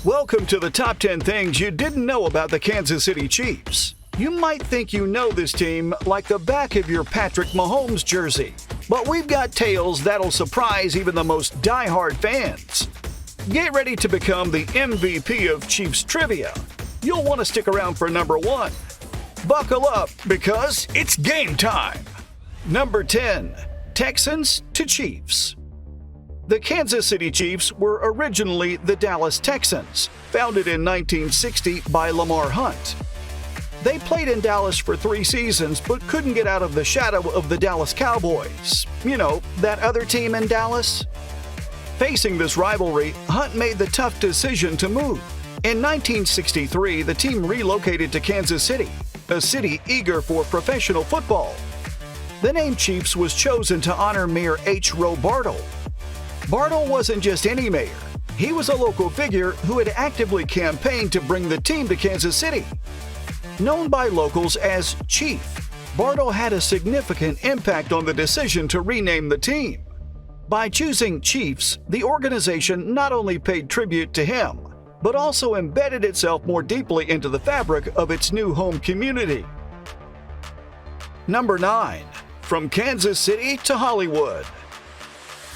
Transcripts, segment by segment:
Welcome to the top 10 things you didn't know about the Kansas City Chiefs. You might think you know this team like the back of your Patrick Mahomes jersey, but we've got tales that'll surprise even the most die-hard fans. Get ready to become the MVP of Chiefs trivia. You'll want to stick around for number 1. Buckle up because it's game time. Number 10, Texans to Chiefs. The Kansas City Chiefs were originally the Dallas Texans, founded in 1960 by Lamar Hunt. They played in Dallas for 3 seasons but couldn't get out of the shadow of the Dallas Cowboys. You know, that other team in Dallas? Facing this rivalry, Hunt made the tough decision to move. In 1963, the team relocated to Kansas City, a city eager for professional football. The name Chiefs was chosen to honor Mayor H. Roe Bartle. Bartle wasn't just any mayor. He was a local figure who had actively campaigned to bring the team to Kansas City. Known by locals as Chief, Bartle had a significant impact on the decision to rename the team. By choosing Chiefs, the organization not only paid tribute to him, but also embedded itself more deeply into the fabric of its new home community. Number 9. From Kansas City to Hollywood.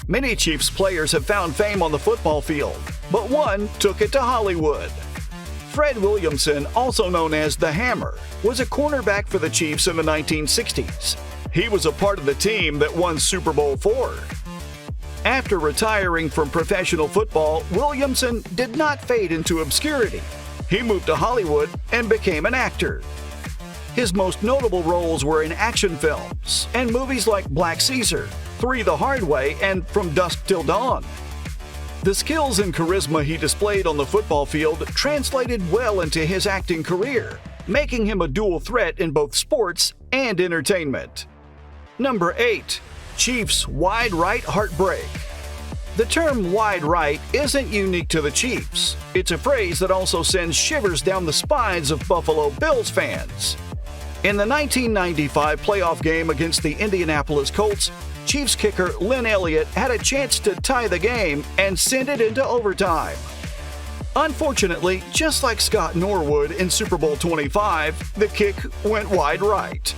Many Chiefs players have found fame on the football field, but one took it to Hollywood. Fred Williamson, also known as the Hammer, was a cornerback for the Chiefs in the 1960s. He was a part of the team that won Super Bowl IV. After retiring from professional football, Williamson did not fade into obscurity. He moved to Hollywood and became an actor. His most notable roles were in action films and movies like Black Caesar, 3 the Hard Way, and From Dusk Till Dawn. The skills and charisma he displayed on the football field translated well into his acting career, making him a dual threat in both sports and entertainment. Number 8. Chiefs wide right heartbreak. The term wide right isn't unique to the Chiefs. It's a phrase that also sends shivers down the spines of Buffalo Bills fans. In the 1995 playoff game against the Indianapolis Colts, Chiefs kicker Lynn Elliott had a chance to tie the game and send it into overtime. Unfortunately, just like Scott Norwood in Super Bowl 25, the kick went wide right.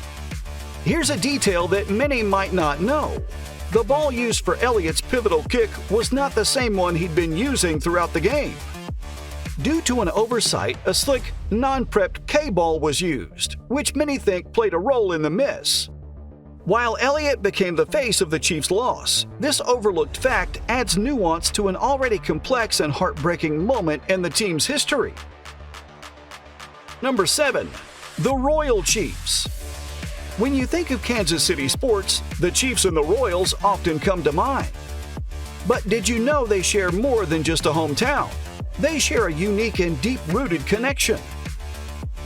Here's a detail that many might not know. The ball used for Elliott's pivotal kick was not the same one he'd been using throughout the game. Due to an oversight, a slick, non-prepped K-ball was used, which many think played a role in the miss. While Elliott became the face of the Chiefs' loss, this overlooked fact adds nuance to an already complex and heartbreaking moment in the team's history. Number 7. The Royal Chiefs. When you think of Kansas City sports, the Chiefs and the Royals often come to mind. But did you know they share more than just a hometown? They share a unique and deep-rooted connection.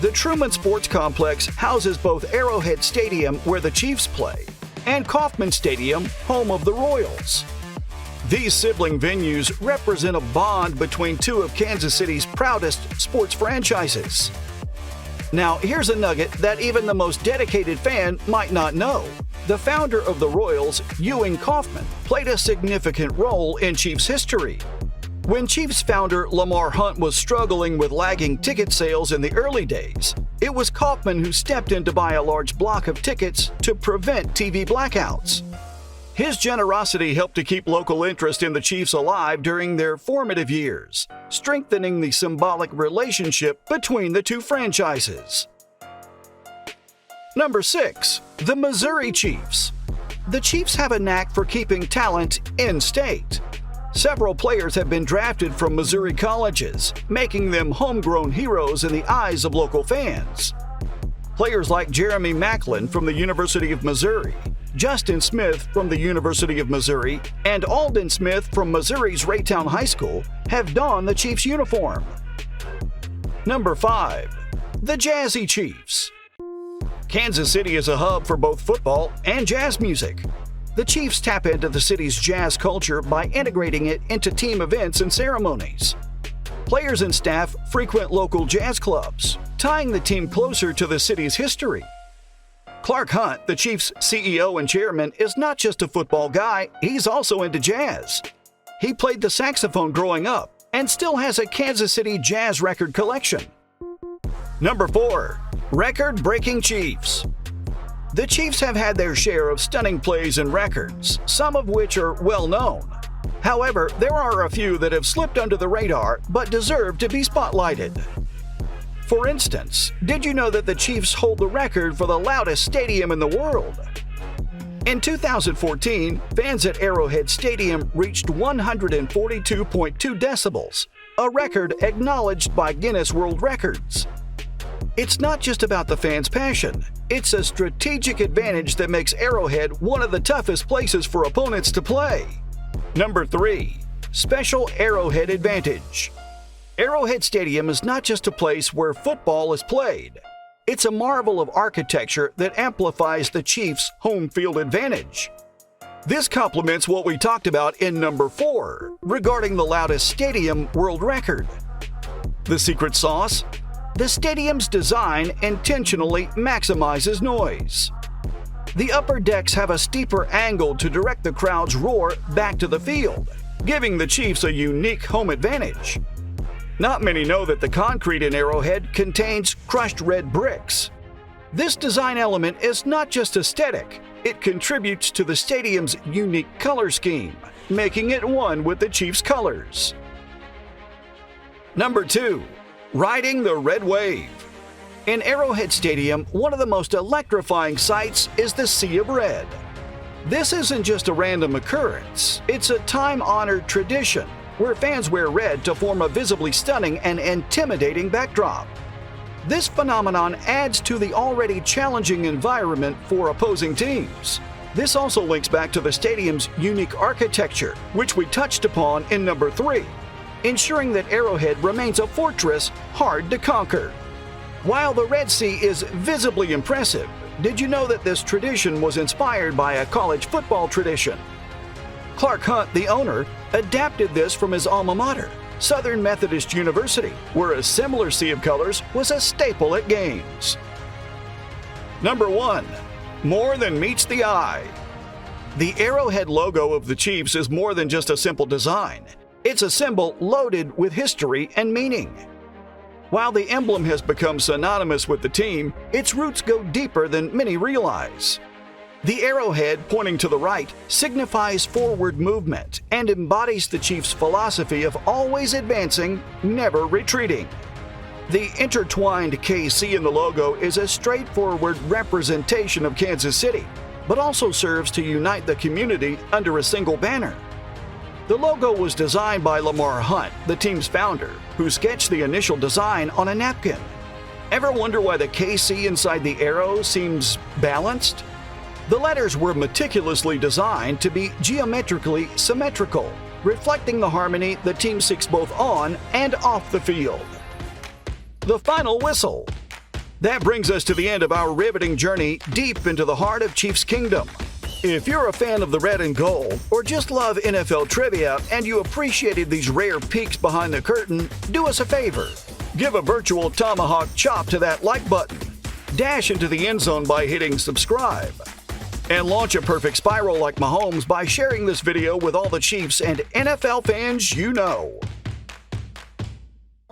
The Truman Sports Complex houses both Arrowhead Stadium, where the Chiefs play, and Kauffman Stadium, home of the Royals. These sibling venues represent a bond between 2 of Kansas City's proudest sports franchises. Now, here's a nugget that even the most dedicated fan might not know. The founder of the Royals, Ewing Kauffman, played a significant role in Chiefs history. When Chiefs founder Lamar Hunt was struggling with lagging ticket sales in the early days, it was Kauffman who stepped in to buy a large block of tickets to prevent TV blackouts. His generosity helped to keep local interest in the Chiefs alive during their formative years, strengthening the symbolic relationship between the 2 franchises. Number 6. The Missouri Chiefs. The Chiefs have a knack for keeping talent in-state. Several players have been drafted from Missouri colleges, making them homegrown heroes in the eyes of local fans. Players like Jeremy Maclin from the University of Missouri, Justin Smith from the University of Missouri, and Alden Smith from Missouri's Raytown High School have donned the Chiefs uniform. Number 5. The Jazzy Chiefs. Kansas City is a hub for both football and jazz music. The Chiefs tap into the city's jazz culture by integrating it into team events and ceremonies. Players and staff frequent local jazz clubs, tying the team closer to the city's history. Clark Hunt, the Chiefs' CEO and chairman, is not just a football guy, he's also into jazz. He played the saxophone growing up, and still has a Kansas City Jazz record collection. Number 4. Record-Breaking Chiefs. The Chiefs have had their share of stunning plays and records, some of which are well known. However, there are a few that have slipped under the radar but deserve to be spotlighted. For instance, did you know that the Chiefs hold the record for the loudest stadium in the world? In 2014, fans at Arrowhead Stadium reached 142.2 decibels, a record acknowledged by Guinness World Records. It's not just about the fans' passion, it's a strategic advantage that makes Arrowhead one of the toughest places for opponents to play. Number 3. Special Arrowhead Advantage. Arrowhead Stadium is not just a place where football is played. It's a marvel of architecture that amplifies the Chiefs' home field advantage. This complements what we talked about in number 4 regarding the loudest stadium world record. The secret sauce? The stadium's design intentionally maximizes noise. The upper decks have a steeper angle to direct the crowd's roar back to the field, giving the Chiefs a unique home advantage. Not many know that the concrete in Arrowhead contains crushed red bricks. This design element is not just aesthetic, it contributes to the stadium's unique color scheme, making it one with the Chiefs' colors. Number 2. Riding the Red Wave. In Arrowhead Stadium, one of the most electrifying sights is the Sea of Red. This isn't just a random occurrence, it's a time-honored tradition where fans wear red to form a visibly stunning and intimidating backdrop. This phenomenon adds to the already challenging environment for opposing teams. This also links back to the stadium's unique architecture, which we touched upon in number 3. Ensuring that Arrowhead remains a fortress hard to conquer. While the Red Sea is visibly impressive, did you know that this tradition was inspired by a college football tradition? Clark Hunt, the owner, adapted this from his alma mater, Southern Methodist University, where a similar sea of colors was a staple at games. Number 1. More than meets the eye. The Arrowhead logo of the Chiefs is more than just a simple design. It's a symbol loaded with history and meaning. While the emblem has become synonymous with the team, its roots go deeper than many realize. The arrowhead pointing to the right signifies forward movement and embodies the Chiefs' philosophy of always advancing, never retreating. The intertwined KC in the logo is a straightforward representation of Kansas City, but also serves to unite the community under a single banner. The logo was designed by Lamar Hunt, the team's founder, who sketched the initial design on a napkin. Ever wonder why the KC inside the arrow seems balanced? The letters were meticulously designed to be geometrically symmetrical, reflecting the harmony the team seeks both on and off the field. The final whistle. That brings us to the end of our riveting journey deep into the heart of Chiefs Kingdom. If you're a fan of the red and gold, or just love NFL trivia and you appreciated these rare peeks behind the curtain, do us a favor. Give a virtual tomahawk chop to that like button, dash into the end zone by hitting subscribe, and launch a perfect spiral like Mahomes by sharing this video with all the Chiefs and NFL fans you know.